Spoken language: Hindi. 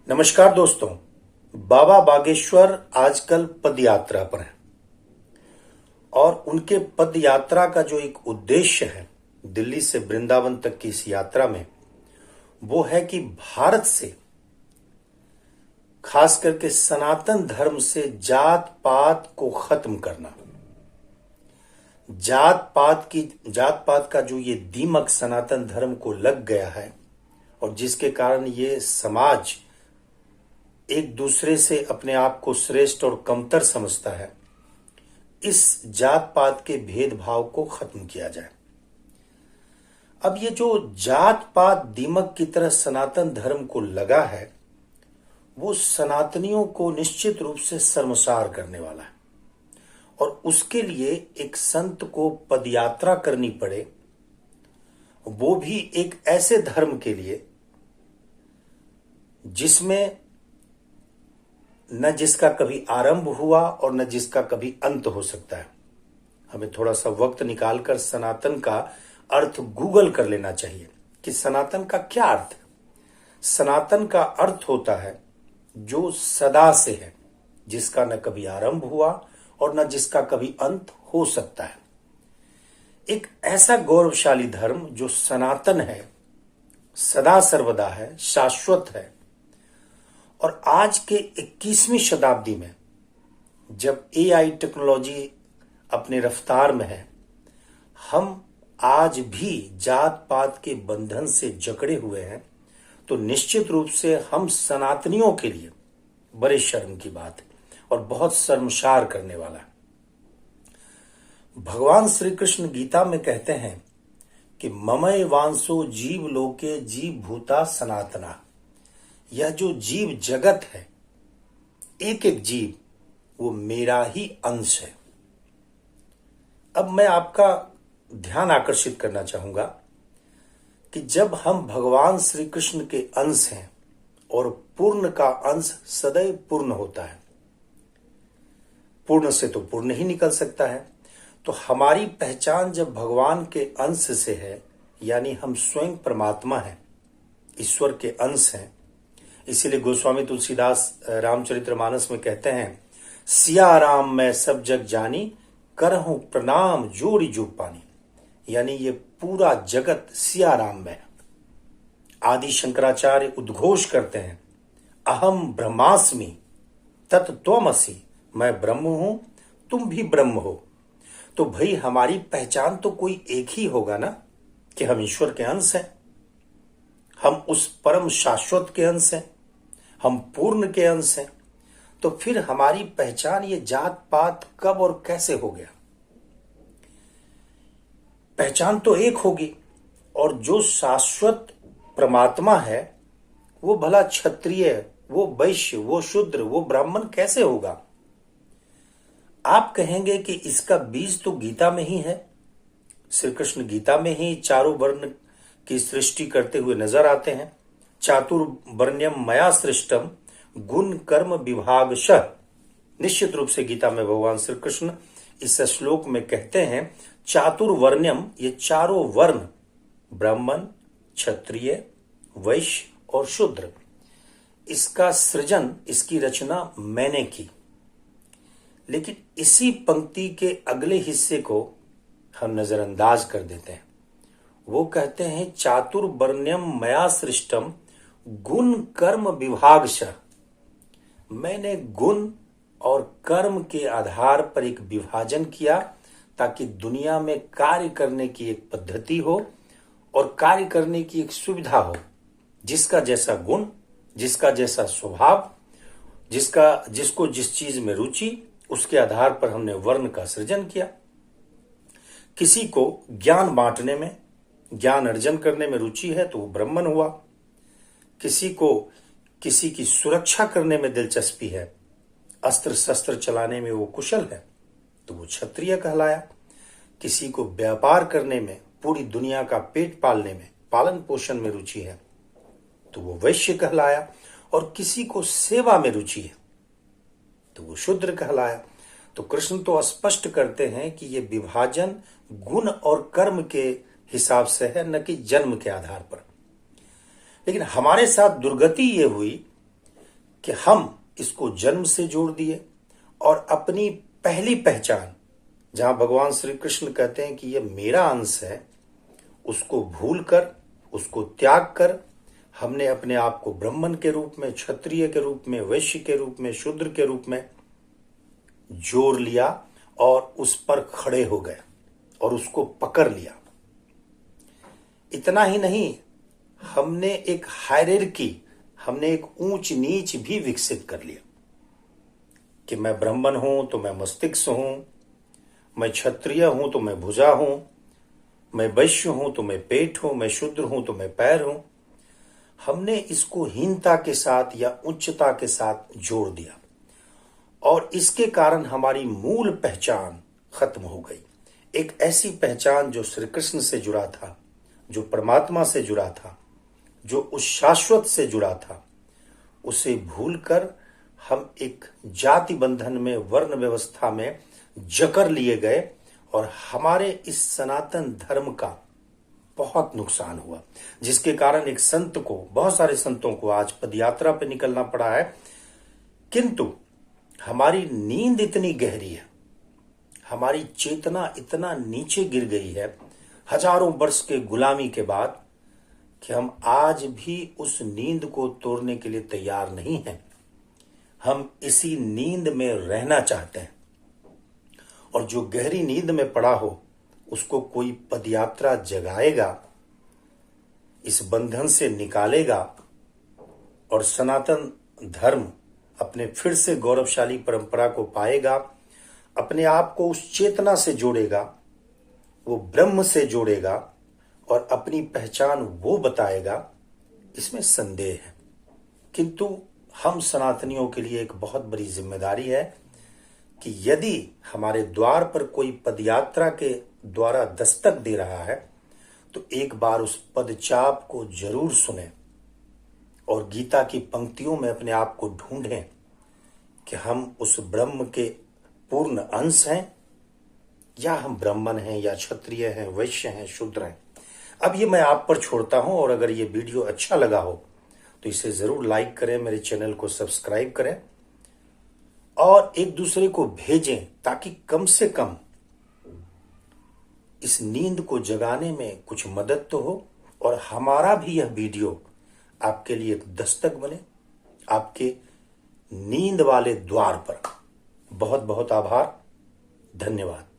नमस्कार दोस्तों। बाबा बागेश्वर आजकल पद यात्रा पर हैं और उनके पद यात्रा का जो एक उद्देश्य है दिल्ली से वृंदावन तक की इस यात्रा में, वो है कि भारत से, खास करके सनातन धर्म से जात पात को खत्म करना। जात पात का जो ये दीमक सनातन धर्म को लग गया है और जिसके कारण ये समाज एक दूसरे से अपने आप को श्रेष्ठ और कमतर समझता है, इस जात पात के भेदभाव को खत्म किया जाए। अब ये जो जात पात दीमक की तरह सनातन धर्म को लगा है, वो सनातनियों को निश्चित रूप से शर्मसार करने वाला है और उसके लिए एक संत को पदयात्रा करनी पड़े, वो भी एक ऐसे धर्म के लिए जिसमें न जिसका कभी आरंभ हुआ और न जिसका कभी अंत हो सकता है। हमें थोड़ा सा वक्त निकालकर सनातन का अर्थ गूगल कर लेना चाहिए कि सनातन का क्या अर्थ है। सनातन का अर्थ होता है जो सदा से है, जिसका न कभी आरंभ हुआ और न जिसका कभी अंत हो सकता है। एक ऐसा गौरवशाली धर्म जो सनातन है, सदा सर्वदा है, शाश्वत है। और आज के 21वीं शताब्दी में जब एआई टेक्नोलॉजी अपने रफ्तार में है, हम आज भी जात पात के बंधन से जकड़े हुए हैं, तो निश्चित रूप से हम सनातनियों के लिए बड़े शर्म की बात है और बहुत शर्मसार करने वाला है। भगवान श्री कृष्ण गीता में कहते हैं कि ममय वांसो जीव लोके जीव भूता सनातना। यह जो जीव जगत है, एक एक जीव, वो मेरा ही अंश है। अब मैं आपका ध्यान आकर्षित करना चाहूंगा कि जब हम भगवान श्री कृष्ण के अंश हैं और पूर्ण का अंश सदैव पूर्ण होता है, पूर्ण से तो पूर्ण ही निकल सकता है, तो हमारी पहचान जब भगवान के अंश से है, यानी हम स्वयं परमात्मा हैं, ईश्वर के अंश हैं। इसीलिए गोस्वामी तुलसीदास रामचरितमानस में कहते हैं, सिया राम मैं सब जग जानी, करहूं प्रणाम जोड़ी जुग पानी। यानी ये पूरा जगत सिया राम में है। आदि शंकराचार्य उद्घोष करते हैं, अहम ब्रह्मास्मि तत्त्वमसि। मैं ब्रह्म हूं, तुम भी ब्रह्म हो। तो भाई हमारी पहचान तो कोई एक ही होगा ना, कि हम ईश्वर के अंश हैं, हम उस परम शाश्वत के अंश हैं, हम पूर्ण के अंश हैं। तो फिर हमारी पहचान ये जात पात कब और कैसे हो गया? पहचान तो एक होगी, और जो शाश्वत परमात्मा है वो भला क्षत्रिय, वो वैश्य, वो शूद्र, वो ब्राह्मण कैसे होगा? आप कहेंगे कि इसका बीज तो गीता में ही है। श्री कृष्ण गीता में ही चारों वर्ण की सृष्टि करते हुए नजर आते हैं। चातुर्वर्ण्यम मया सृष्टम गुण कर्म विभागशः। निश्चित रूप से गीता में भगवान श्री कृष्ण इस श्लोक में कहते हैं, चातुर्वर्ण्यम, ये चारों वर्ण, ब्राह्मण, क्षत्रिय, वैश्य और शूद्र, इसका सृजन, इसकी रचना मैंने की। लेकिन इसी पंक्ति के अगले हिस्से को हम नजरअंदाज कर देते हैं। वो कहते हैं, चातुर्वर्ण्यम मया सृष्टम गुण कर्म विभागशः। मैंने गुण और कर्म के आधार पर एक विभाजन किया, ताकि दुनिया में कार्य करने की एक पद्धति हो और कार्य करने की एक सुविधा हो। जिसका जैसा गुण, जिसका जैसा स्वभाव, जिसको जिस चीज में रुचि, उसके आधार पर हमने वर्ण का सृजन किया। किसी को ज्ञान बांटने में, ज्ञान अर्जन करने में रुचि है तो वो ब्राह्मण हुआ। किसी को किसी की सुरक्षा करने में दिलचस्पी है, अस्त्र शस्त्र चलाने में वो कुशल है, तो वो क्षत्रिय कहलाया। किसी को व्यापार करने में, पूरी दुनिया का पेट पालने में, पालन पोषण में रुचि है, तो वो वैश्य कहलाया। और किसी को सेवा में रुचि है तो वो शूद्र कहलाया। तो कृष्ण तो स्पष्ट करते हैं कि ये विभाजन गुण और कर्म के हिसाब से है, न कि जन्म के आधार पर। लेकिन हमारे साथ दुर्गति ये हुई कि हम इसको जन्म से जोड़ दिए और अपनी पहली पहचान, जहां भगवान श्री कृष्ण कहते हैं कि यह मेरा अंश है, उसको भूल कर, उसको त्याग कर हमने अपने आप को ब्राह्मण के रूप में, क्षत्रिय के रूप में, वैश्य के रूप में, शूद्र के रूप में जोड़ लिया और उस पर खड़े हो गए और उसको पकड़ लिया। इतना ही नहीं, हमने एक हायरार्की, हमने एक ऊंच नीच भी विकसित कर लिया कि मैं ब्राह्मण हूं तो मैं मस्तिष्क हूं, मैं क्षत्रिय हूं तो मैं भुजा हूं, मैं वैश्य हूं तो मैं पेट हूं, मैं शूद्र हूं तो मैं पैर हूं। हमने इसको हीनता के साथ या उच्चता के साथ जोड़ दिया और इसके कारण हमारी मूल पहचान खत्म हो गई। एक ऐसी पहचान जो श्री कृष्ण से जुड़ा था, जो परमात्मा से जुड़ा था, जो उस शाश्वत से जुड़ा था, उसे भूलकर हम एक जाति बंधन में, वर्ण व्यवस्था में जकड़ लिए गए और हमारे इस सनातन धर्म का बहुत नुकसान हुआ, जिसके कारण एक संत को, बहुत सारे संतों को आज पदयात्रा पे निकलना पड़ा है। किंतु हमारी नींद इतनी गहरी है, हमारी चेतना इतना नीचे गिर गई है हजारों वर्ष के गुलामी के बाद, कि हम आज भी उस नींद को तोड़ने के लिए तैयार नहीं हैं। हम इसी नींद में रहना चाहते हैं और जो गहरी नींद में पड़ा हो उसको कोई पदयात्रा जगाएगा, इस बंधन से निकालेगा और सनातन धर्म अपने फिर से गौरवशाली परंपरा को पाएगा, अपने आप को उस चेतना से जोड़ेगा, वो ब्रह्म से जोड़ेगा और अपनी पहचान वो बताएगा, इसमें संदेह है। किंतु हम सनातनियों के लिए एक बहुत बड़ी जिम्मेदारी है कि यदि हमारे द्वार पर कोई पदयात्रा के द्वारा दस्तक दे रहा है तो एक बार उस पदचाप को जरूर सुने और गीता की पंक्तियों में अपने आप को ढूंढें कि हम उस ब्रह्म के पूर्ण अंश हैं या हम ब्राह्मण हैं या क्षत्रिय हैं, वैश्य हैं, शूद्र हैं। अब ये मैं आप पर छोड़ता हूं और अगर ये वीडियो अच्छा लगा हो तो इसे जरूर लाइक करें, मेरे चैनल को सब्सक्राइब करें और एक दूसरे को भेजें ताकि कम से कम इस नींद को जगाने में कुछ मदद तो हो और हमारा भी यह वीडियो आपके लिए एक दस्तक बने आपके नींद वाले द्वार पर। बहुत बहुत आभार, धन्यवाद।